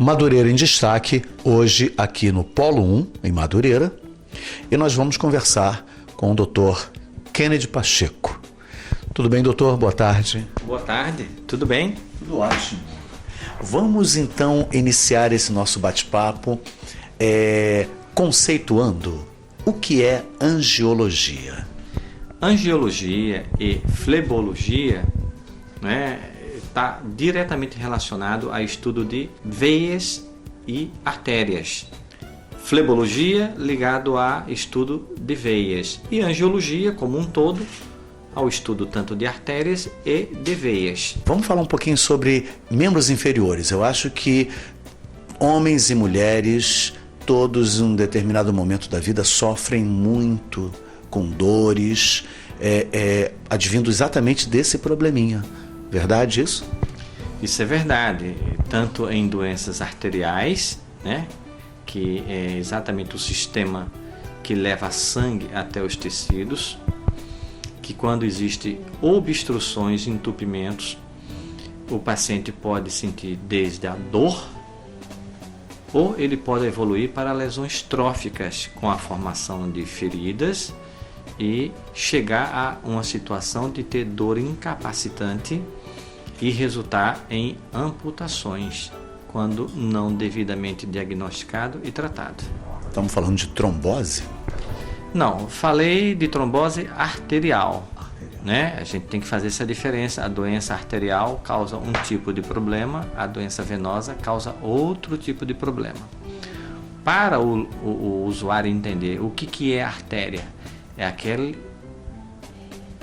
Madureira em Destaque, hoje aqui no Polo 1, em Madureira, e nós vamos conversar com o Dr. Kennedy Pacheco. Tudo bem, doutor? Boa tarde. Boa tarde, tudo bem? Tudo ótimo. Vamos então iniciar esse nosso bate-papo conceituando o que é angiologia. Angiologia e flebologia está diretamente relacionado ao estudo de veias e artérias. Flebologia ligado a estudo de veias e angiologia como um todo ao estudo tanto de artérias e de veias. Vamos falar um pouquinho sobre membros inferiores. Eu acho que homens e mulheres, todos em um determinado momento da vida, sofrem muito com dores, advindo exatamente desse probleminha. Verdade isso? Isso é verdade, tanto em doenças arteriais, que é exatamente o sistema que leva sangue até os tecidos, que quando existem obstruções, entupimentos, o paciente pode sentir desde a dor, ou ele pode evoluir para lesões tróficas, com a formação de feridas e chegar a uma situação de ter dor incapacitante e resultar em amputações, quando não devidamente diagnosticado e tratado. Estamos falando de trombose? Não, falei de trombose arterial. A gente tem que fazer essa diferença. A doença arterial causa um tipo de problema, a doença venosa causa outro tipo de problema. Para o usuário entender o que é artéria, é aquele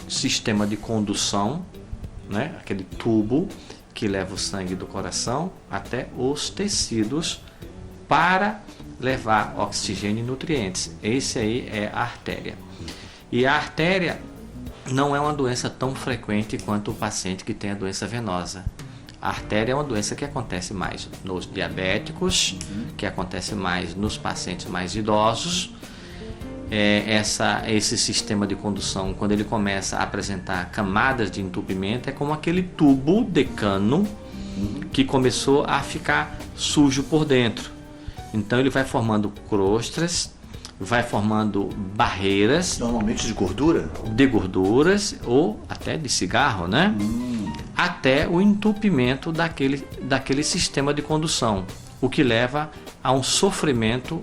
sistema de condução, aquele tubo que leva o sangue do coração até os tecidos para levar oxigênio e nutrientes. Esse aí é a artéria. E a artéria não é uma doença tão frequente quanto o paciente que tem a doença venosa. A artéria é uma doença que acontece mais nos diabéticos, que acontece mais nos pacientes mais idosos. Esse sistema de condução, quando ele começa a apresentar camadas de entupimento, é como aquele tubo de cano que começou a ficar sujo por dentro. Então ele vai formando crostas, vai formando barreiras. Normalmente de gordura? De gorduras ou até de cigarro, Até o entupimento daquele sistema de condução, o que leva a um sofrimento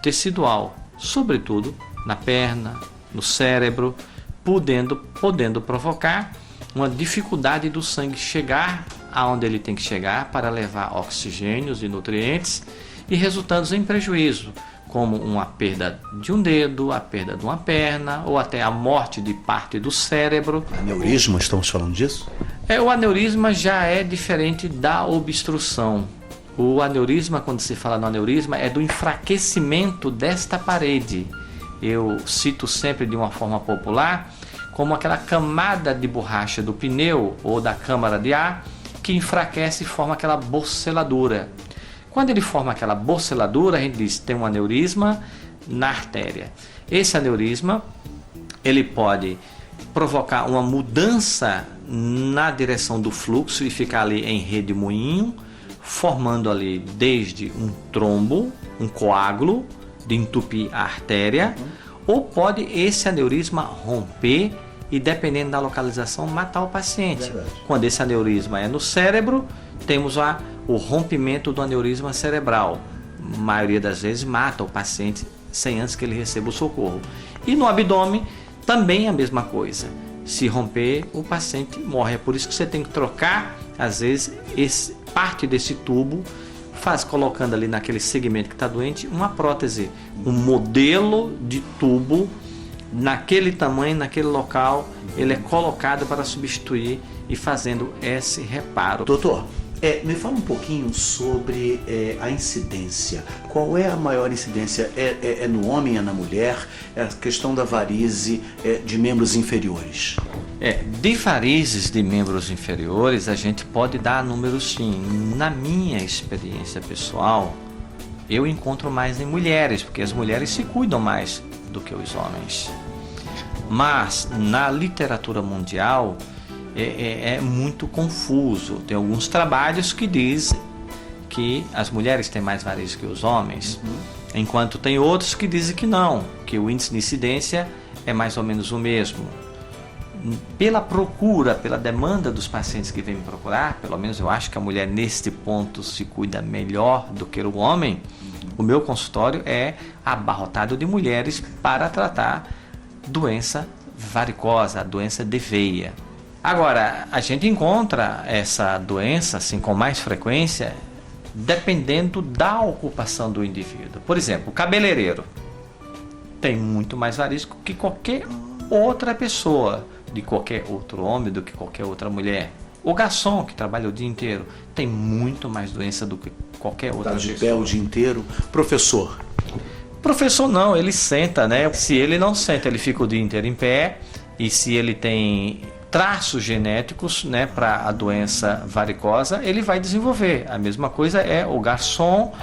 tecidual, sobretudo na perna, no cérebro, podendo provocar uma dificuldade do sangue chegar aonde ele tem que chegar para levar oxigênios e nutrientes, e resultando em prejuízo, como uma perda de um dedo, a perda de uma perna, ou até a morte de parte do cérebro. Aneurisma, estamos falando disso? O aneurisma já é diferente da obstrução. O aneurisma, quando se fala no aneurisma, é do enfraquecimento desta parede. Eu cito sempre de uma forma popular, como aquela camada de borracha do pneu ou da câmara de ar, que enfraquece e forma aquela boceladura. Quando ele forma aquela boceladura, a gente diz que tem um aneurisma na artéria. Esse aneurisma, ele pode provocar uma mudança na direção do fluxo e ficar ali em redemoinho, formando ali desde um trombo, um coágulo, de entupir a artéria, ou pode esse aneurisma romper e, dependendo da localização, matar o paciente. Verdade. Quando esse aneurisma é no cérebro, temos o rompimento do aneurisma cerebral. A maioria das vezes mata o paciente sem antes que ele receba o socorro. E no abdômen também é a mesma coisa. Se romper, o paciente morre. É por isso que você tem que trocar, às vezes, parte desse tubo, colocando ali naquele segmento que está doente, uma prótese, um modelo de tubo naquele tamanho, naquele local, ele é colocado para substituir e fazendo esse reparo. Doutor, me fala um pouquinho sobre a incidência. Qual é a maior incidência? É no homem, é na mulher? É a questão da varize de membros inferiores? De varizes de membros inferiores, a gente pode dar números sim. Na minha experiência pessoal, eu encontro mais em mulheres, porque as mulheres se cuidam mais do que os homens. Mas na literatura mundial é muito confuso. Tem alguns trabalhos que dizem que as mulheres têm mais varizes que os homens, enquanto tem outros que dizem que não, que o índice de incidência é mais ou menos o mesmo. Pela procura, pela demanda dos pacientes que vêm me procurar, pelo menos eu acho que a mulher neste ponto se cuida melhor do que o homem, o meu consultório é abarrotado de mulheres para tratar doença varicosa, a doença de veia. Agora, a gente encontra essa doença assim, com mais frequência dependendo da ocupação do indivíduo. Por exemplo, o cabeleireiro tem muito mais varizes que qualquer outra pessoa, de qualquer outro homem, do que qualquer outra mulher. O garçom, que trabalha o dia inteiro, tem muito mais doença do que qualquer outra pessoa. Tá de pé o dia inteiro. Professor? Professor não, ele senta, né? Se ele não senta, ele fica o dia inteiro em pé. E se ele tem traços genéticos, né, para a doença varicosa, ele vai desenvolver. A mesma coisa é o garçom,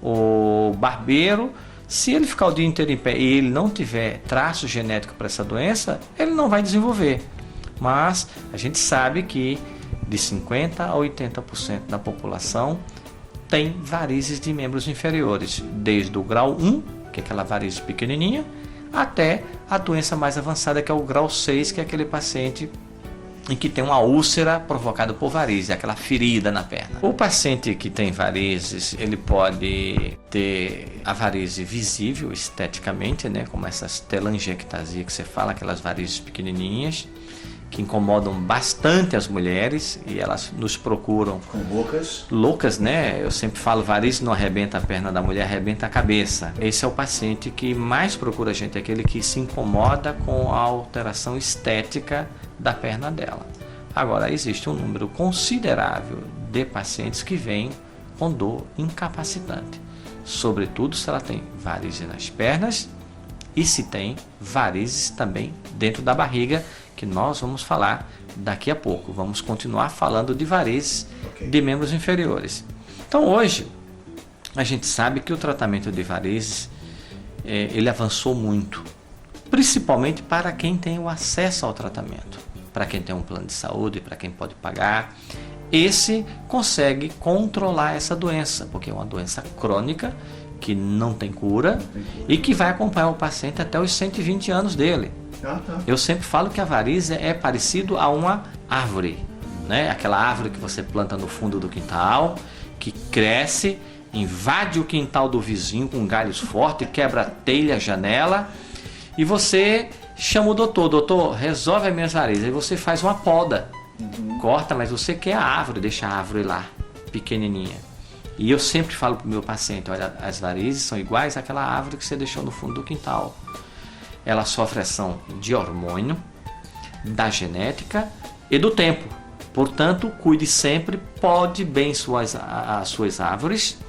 o barbeiro. Se ele ficar o dia inteiro em pé e ele não tiver traço genético para essa doença, ele não vai desenvolver. Mas a gente sabe que de 50% a 80% da população tem varizes de membros inferiores, desde o grau 1, que é aquela varize pequenininha, até a doença mais avançada, que é o grau 6, que é aquele paciente em que tem uma úlcera provocada por varize, aquela ferida na perna. O paciente que tem varizes, ele pode ter a varize visível esteticamente, né, como essas telangiectasias que você fala, aquelas varizes pequenininhas, que incomodam bastante as mulheres e elas nos procuram com bocas loucas, né? Eu sempre falo, varize não arrebenta a perna da mulher, arrebenta a cabeça. Esse é o paciente que mais procura a gente, aquele que se incomoda com a alteração estética da perna dela. Agora, existe um número considerável de pacientes que vêm com dor incapacitante, sobretudo se ela tem varize nas pernas e se tem varizes também dentro da barriga, que nós vamos falar daqui a pouco. Vamos continuar falando de varizes de membros inferiores. Então hoje a gente sabe que o tratamento de varizes ele avançou muito, principalmente para quem tem o acesso ao tratamento, para quem tem um plano de saúde, para quem pode pagar. Esse consegue controlar essa doença, porque é uma doença crônica que não tem cura e que vai acompanhar o paciente até os 120 anos dele. Eu sempre falo que a varize é parecido a uma árvore, né? Aquela árvore que você planta no fundo do quintal, que cresce, invade o quintal do vizinho com galhos fortes, quebra telha, janela, e você chama o doutor, resolve as minhas varizes. Aí você faz uma poda, corta, mas você quer a árvore, deixa a árvore lá, pequenininha. E eu sempre falo para o meu paciente, olha, as varizes são iguais àquela árvore que você deixou no fundo do quintal. Ela sofre ação de hormônio, da genética e do tempo. Portanto, cuide sempre, pode bem as suas árvores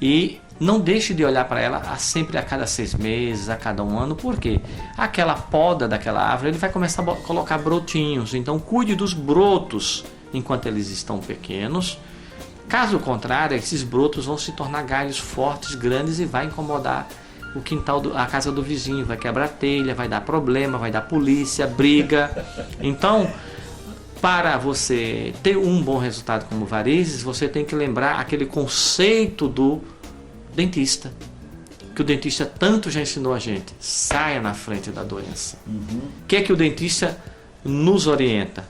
e não deixe de olhar para ela sempre a cada 6 meses, a cada 1 ano, porque aquela poda daquela árvore ele vai começar a colocar brotinhos. Então, cuide dos brotos enquanto eles estão pequenos. Caso contrário, esses brotos vão se tornar galhos fortes, grandes e vai incomodar o quintal, a casa do vizinho, vai quebrar telha, vai dar problema, vai dar polícia, briga. Então, para você ter um bom resultado como varizes, você tem que lembrar aquele conceito do dentista, que o dentista tanto já ensinou a gente: saia na frente da doença. O que é que o dentista nos orienta?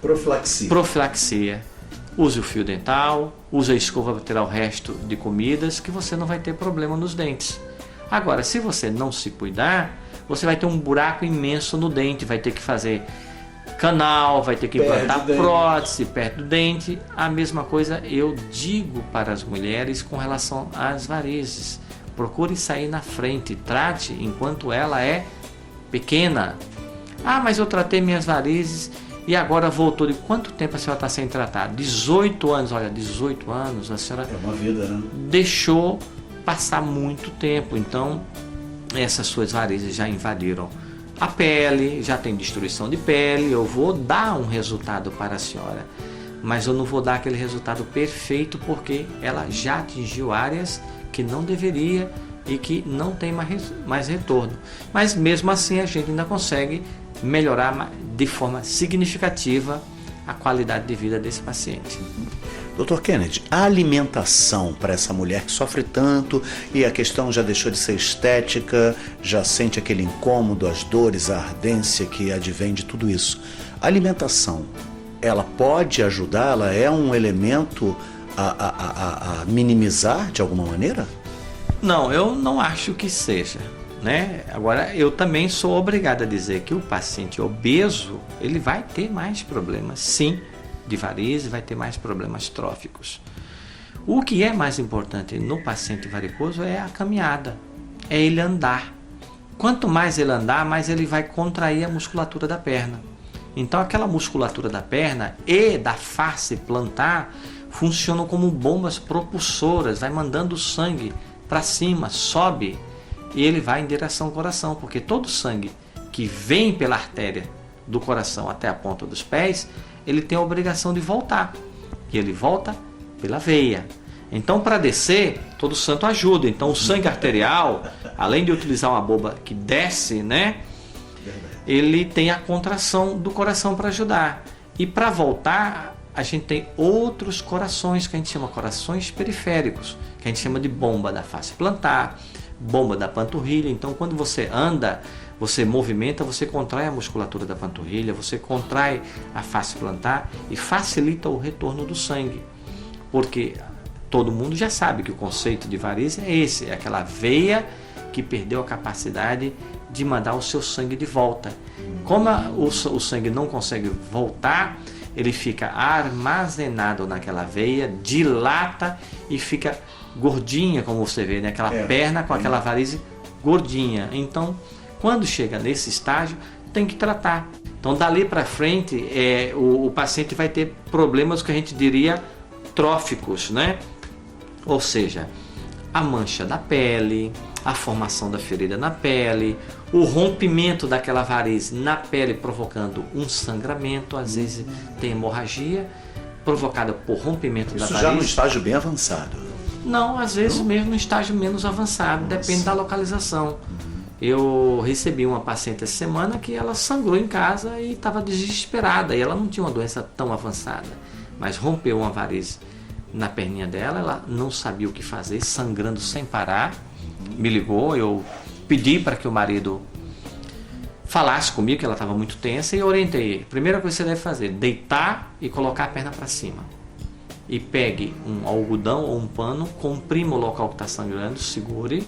Profilaxia. Use o fio dental, use a escova para tirar o resto de comidas, que você não vai ter problema nos dentes. Agora, se você não se cuidar, você vai ter um buraco imenso no dente, vai ter que fazer canal, vai ter que implantar prótese perto do dente. A mesma coisa eu digo para as mulheres com relação às varizes. Procure sair na frente, trate enquanto ela é pequena. Ah, mas eu tratei minhas varizes e agora voltou. De quanto tempo a senhora está sem tratar? 18 anos, olha, 18 anos, a senhora é uma vida, né? Deixou passar muito tempo. Então essas suas varizes já invadiram a pele, já tem destruição de pele. Eu vou dar um resultado para a senhora, mas eu não vou dar aquele resultado perfeito, porque ela já atingiu áreas que não deveria e que não tem mais retorno. Mas mesmo assim a gente ainda consegue melhorar de forma significativa a qualidade de vida desse paciente. Dr. Kennedy, a alimentação para essa mulher que sofre tanto e a questão já deixou de ser estética, já sente aquele incômodo, as dores, a ardência que advém de tudo isso. A alimentação, ela pode ajudar? Ela é um elemento a minimizar de alguma maneira? Não, eu não acho que seja, né? Agora, eu também sou obrigado a dizer que o paciente obeso, ele vai ter mais problemas, sim, de varizes, vai ter mais problemas tróficos. O que é mais importante no paciente varicoso é a caminhada, é ele andar. Quanto mais ele andar, mais ele vai contrair a musculatura da perna. Então aquela musculatura da perna e da face plantar funcionam como bombas propulsoras, vai mandando o sangue para cima, sobe e ele vai em direção ao coração, porque todo o sangue que vem pela artéria do coração até a ponta dos pés, ele tem a obrigação de voltar, e ele volta pela veia. Então, para descer, todo santo ajuda. Então, o sangue arterial, além de utilizar uma bomba que desce, né, ele tem a contração do coração para ajudar. E para voltar, a gente tem outros corações, que a gente chama corações periféricos, que a gente chama de bomba da face plantar, bomba da panturrilha. Então, quando você anda, você movimenta, você contrai a musculatura da panturrilha, você contrai a face plantar e facilita o retorno do sangue. Porque todo mundo já sabe que o conceito de varize é esse, é aquela veia que perdeu a capacidade de mandar o seu sangue de volta. Como o sangue não consegue voltar, ele fica armazenado naquela veia, dilata e fica gordinha, como você vê, né? Aquela perna com aquela varize gordinha. Então, quando chega nesse estágio, tem que tratar. Então, dali para frente, o paciente vai ter problemas que a gente diria tróficos, né? Ou seja, a mancha da pele, a formação da ferida na pele, o rompimento daquela varize na pele provocando um sangramento, às vezes tem hemorragia provocada por rompimento da varize. Isso já no estágio bem avançado? Não, às vezes mesmo no estágio menos avançado, depende da localização. Eu recebi uma paciente essa semana que ela sangrou em casa e estava desesperada, e ela não tinha uma doença tão avançada, mas rompeu uma varize na perninha dela, ela não sabia o que fazer, sangrando sem parar, me ligou, eu pedi para que o marido falasse comigo, que ela estava muito tensa, e orientei ele. Primeira coisa que você deve fazer, deitar e colocar a perna para cima. E pegue um algodão ou um pano, comprima o local que está sangrando, segure,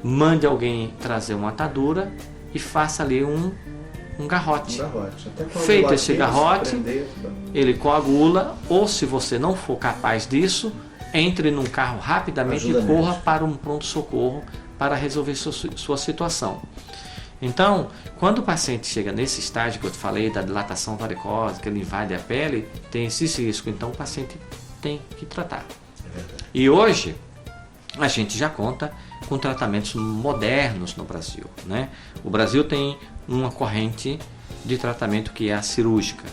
mande alguém trazer uma atadura e faça ali um garrote. Feito esse garrote, ele coagula, ou se você não for capaz disso, entre num carro rapidamente e corra para um pronto-socorro para resolver sua situação. Então, quando o paciente chega nesse estágio que eu te falei, da dilatação varicosa, que ele invade a pele, tem esse risco, então o paciente tem que tratar. E hoje, a gente já conta com tratamentos modernos no Brasil, né? O Brasil tem uma corrente de tratamento que é a cirúrgica,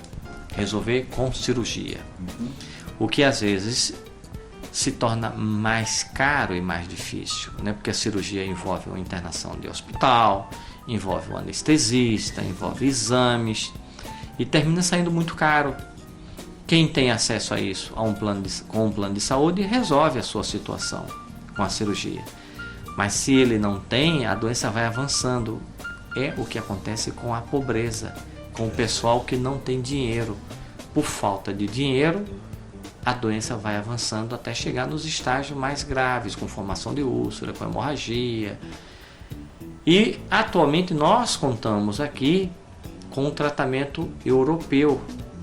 resolver com cirurgia, o que às vezes se torna mais caro e mais difícil, né? Porque a cirurgia envolve uma internação de hospital, envolve um anestesista, envolve exames e termina saindo muito caro. Quem tem acesso a isso, com um plano de saúde, resolve a sua situação com a cirurgia. Mas se ele não tem, a doença vai avançando. É o que acontece com a pobreza, com o pessoal que não tem dinheiro. Por falta de dinheiro, a doença vai avançando até chegar nos estágios mais graves, com formação de úlcera, com hemorragia. E atualmente nós contamos aqui com um tratamento europeu,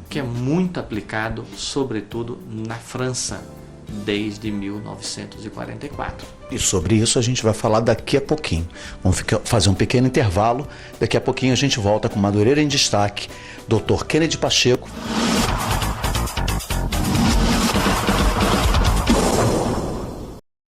que é muito aplicado, sobretudo na França, desde 1944. E sobre isso a gente vai falar daqui a pouquinho. Vamos fazer um pequeno intervalo. Daqui a pouquinho a gente volta com Madureira em Destaque. Dr. Kennedy Pacheco.